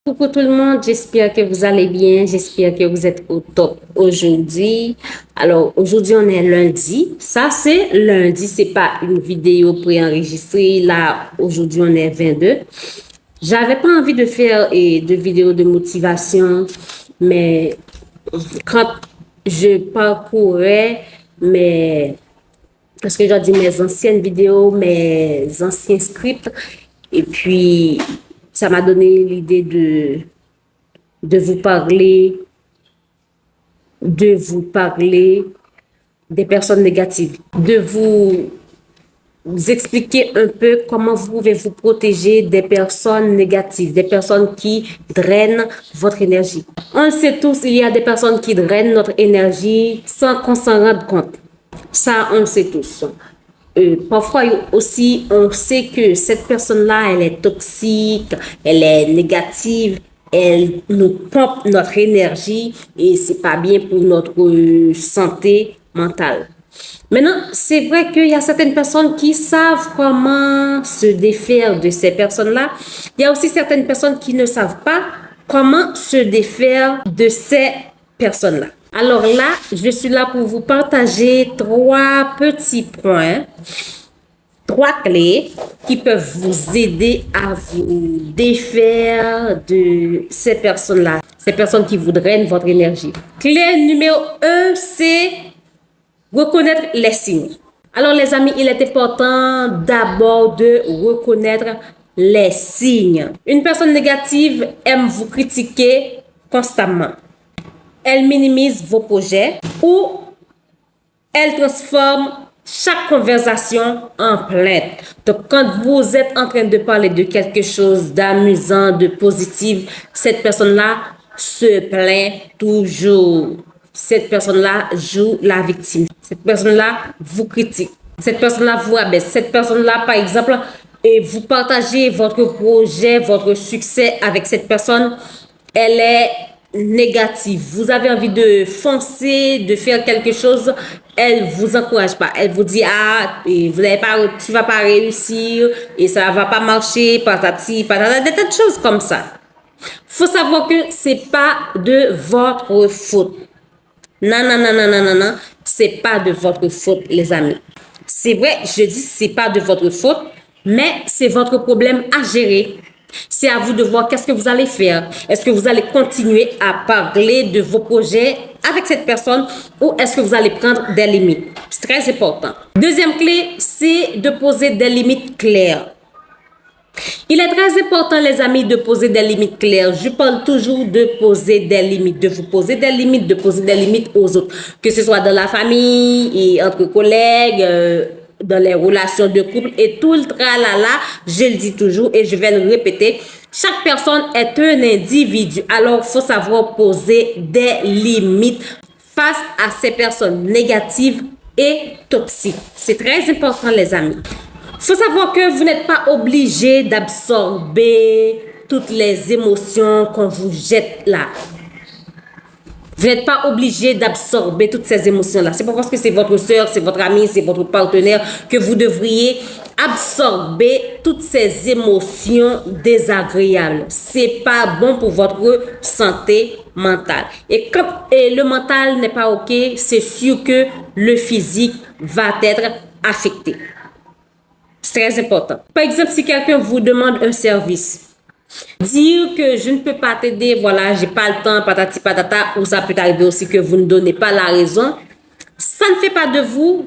Coucou tout le monde, j'espère que vous allez bien, j'espère que vous êtes au top aujourd'hui. Alors aujourd'hui on est lundi, ça c'est lundi, c'est pas une vidéo préenregistrée, là aujourd'hui on est 22. J'avais pas envie de faire de vidéos de motivation, mais quand je parcourais parce que j'ai dit mes anciennes vidéos, mes anciens scripts, et puis ça m'a donné l'idée de vous parler, des personnes négatives, de vous expliquer un peu comment vous pouvez vous protéger des personnes négatives, des personnes qui drainent votre énergie. On le sait tous, il y a des personnes qui drainent notre énergie sans qu'on s'en rende compte. Ça, on le sait tous. Parfois aussi, on sait que cette personne-là, elle est toxique, elle est négative, elle nous pompe notre énergie et c'est pas bien pour notre santé mentale. Maintenant, c'est vrai qu'il y a certaines personnes qui savent comment se défaire de ces personnes-là. Il y a aussi certaines personnes qui ne savent pas comment se défaire de ces personnes-là. Alors là, je suis là pour vous partager 3 petits points, 3 clés qui peuvent vous aider à vous défaire de ces personnes-là, ces personnes qui vous drainent votre énergie. Clé numéro 1, c'est reconnaître les signes. Alors les amis, il est important d'abord de reconnaître les signes. Une personne négative aime vous critiquer constamment. Elle minimise vos projets ou elle transforme chaque conversation en plainte. Donc, quand vous êtes en train de parler de quelque chose d'amusant, de positif, cette personne-là se plaint toujours. Cette personne-là joue la victime. Cette personne-là vous critique. Cette personne-là vous abaisse. Cette personne-là, par exemple, et vous partagez votre projet, votre succès avec cette personne, elle est négative. Vous avez envie de foncer, de faire quelque chose, elle vous encourage pas. Elle vous dit tu vas pas réussir et ça va pas marcher, patati patata, des tas de choses comme ça. Faut savoir que c'est pas de votre faute. Non, non, non, non, non, non, non, c'est pas de votre faute, les amis. C'est vrai, je dis c'est pas de votre faute, mais c'est votre problème à gérer. C'est à vous de voir qu'est-ce que vous allez faire. Est-ce que vous allez continuer à parler de vos projets avec cette personne ou est-ce que vous allez prendre des limites? C'est très important. Deuxième clé, c'est de poser des limites claires. Il est très important, les amis, de poser des limites claires. Je parle toujours de poser des limites, de vous poser des limites, de poser des limites aux autres. Que ce soit dans la famille et entre collègues, dans les relations de couple et tout le tralala, je le dis toujours et je vais le répéter. Chaque personne est un individu. Alors, il faut savoir poser des limites face à ces personnes négatives et toxiques. C'est très important, les amis. Il faut savoir que vous n'êtes pas obligé d'absorber toutes les émotions qu'on vous jette là. Vous n'êtes pas obligé d'absorber toutes ces émotions-là. C'est pas parce que c'est votre soeur, c'est votre ami, c'est votre partenaire que vous devriez absorber toutes ces émotions désagréables. C'est pas bon pour votre santé mentale. Et quand le mental n'est pas OK, c'est sûr que le physique va être affecté. C'est très important. Par exemple, si quelqu'un vous demande un service, dire que je ne peux pas t'aider, voilà, j'ai pas le temps, patati patata, ou ça peut arriver aussi que vous ne donnez pas la raison, ça ne fait pas de vous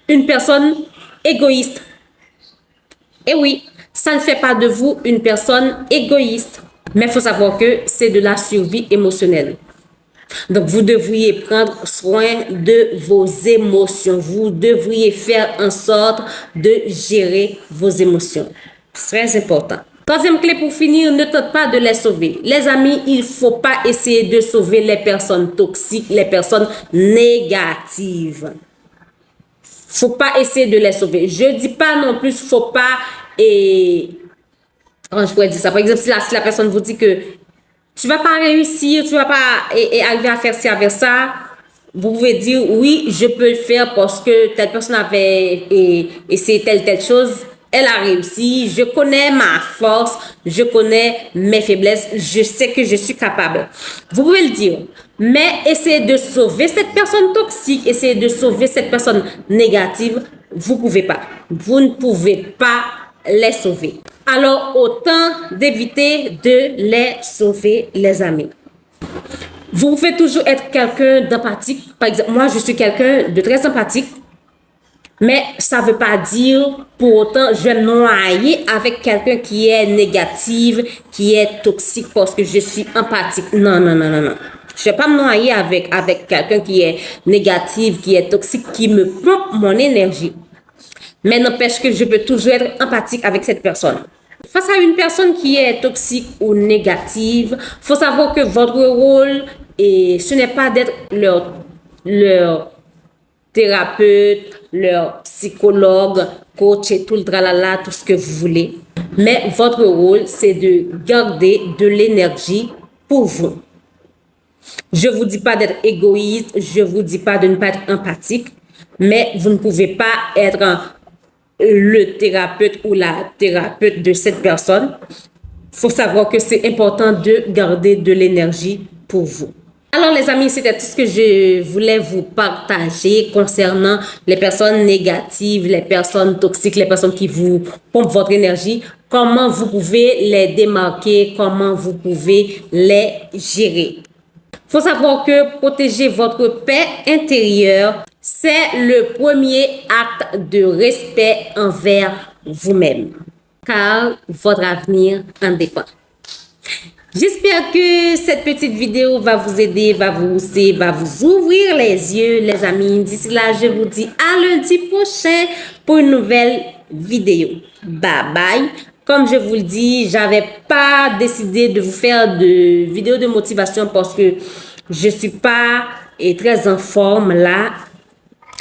une personne égoïste. Et oui, ça ne fait pas de vous une personne égoïste. Mais il faut savoir que c'est de la survie émotionnelle. Donc, vous devriez prendre soin de vos émotions. Vous devriez faire en sorte de gérer vos émotions. C'est très important. Troisième clé pour finir, ne tente pas de les sauver. Les amis, il ne faut pas essayer de sauver les personnes toxiques, les personnes négatives. Faut pas essayer de les sauver. Je dis pas non plus, faut pas comment je pourrais dire ça? Par exemple, si la personne vous dit que tu vas pas réussir, tu vas pas arriver à faire ci, avec ça, vous pouvez dire oui, je peux le faire parce que telle personne avait essayé telle chose elle a réussi, je connais ma force, je connais mes faiblesses, je sais que je suis capable. Vous pouvez le dire, mais essayez de sauver cette personne toxique, essayez de sauver cette personne négative, vous ne pouvez pas. Vous ne pouvez pas les sauver. Alors, autant d'éviter de les sauver, les amis. Vous pouvez toujours être quelqu'un d'empathique. Par exemple, moi, je suis quelqu'un de très sympathique. Mais ça ne veut pas dire pour autant je vais me noyer avec quelqu'un qui est négative, qui est toxique parce que je suis empathique. Non, non, non, non, non. Je ne vais pas me noyer avec quelqu'un qui est négatif, qui est toxique, qui me pompe mon énergie. Mais n'empêche que je peux toujours être empathique avec cette personne. Face à une personne qui est toxique ou négative, il faut savoir que votre rôle, ce n'est pas d'être leur thérapeute, leur psychologue, coach et tout le tralala, tout ce que vous voulez. Mais votre rôle, c'est de garder de l'énergie pour vous. Je ne vous dis pas d'être égoïste, je ne vous dis pas de ne pas être empathique, mais vous ne pouvez pas être le thérapeute ou la thérapeute de cette personne. Il faut savoir que c'est important de garder de l'énergie pour vous. Alors les amis, c'était tout ce que je voulais vous partager concernant les personnes négatives, les personnes toxiques, les personnes qui vous pompent votre énergie, comment vous pouvez les démarquer, comment vous pouvez les gérer. Il faut savoir que protéger votre paix intérieure, c'est le premier acte de respect envers vous-même, car votre avenir en dépend. J'espère que cette petite vidéo va vous aider, va vous ouvrir les yeux, les amis. D'ici là, je vous dis à lundi prochain pour une nouvelle vidéo. Bye bye. Comme je vous le dis, j'avais pas décidé de vous faire de vidéos de motivation parce que je suis pas très en forme là.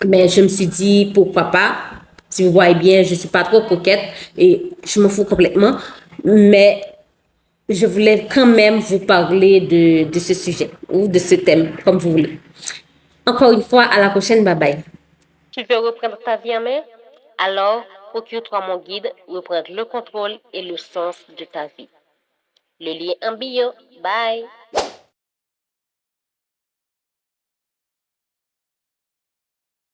Mais je me suis dit, pourquoi pas? Si vous voyez bien, je suis pas trop coquette et je m'en fous complètement. Mais je voulais quand même vous parler de ce sujet ou de ce thème, comme vous voulez. Encore une fois, à la prochaine. Bye bye. Tu veux reprendre ta vie en main? Alors, procure-toi mon guide, reprendre le contrôle et le sens de ta vie. Le lien en bio. Bye!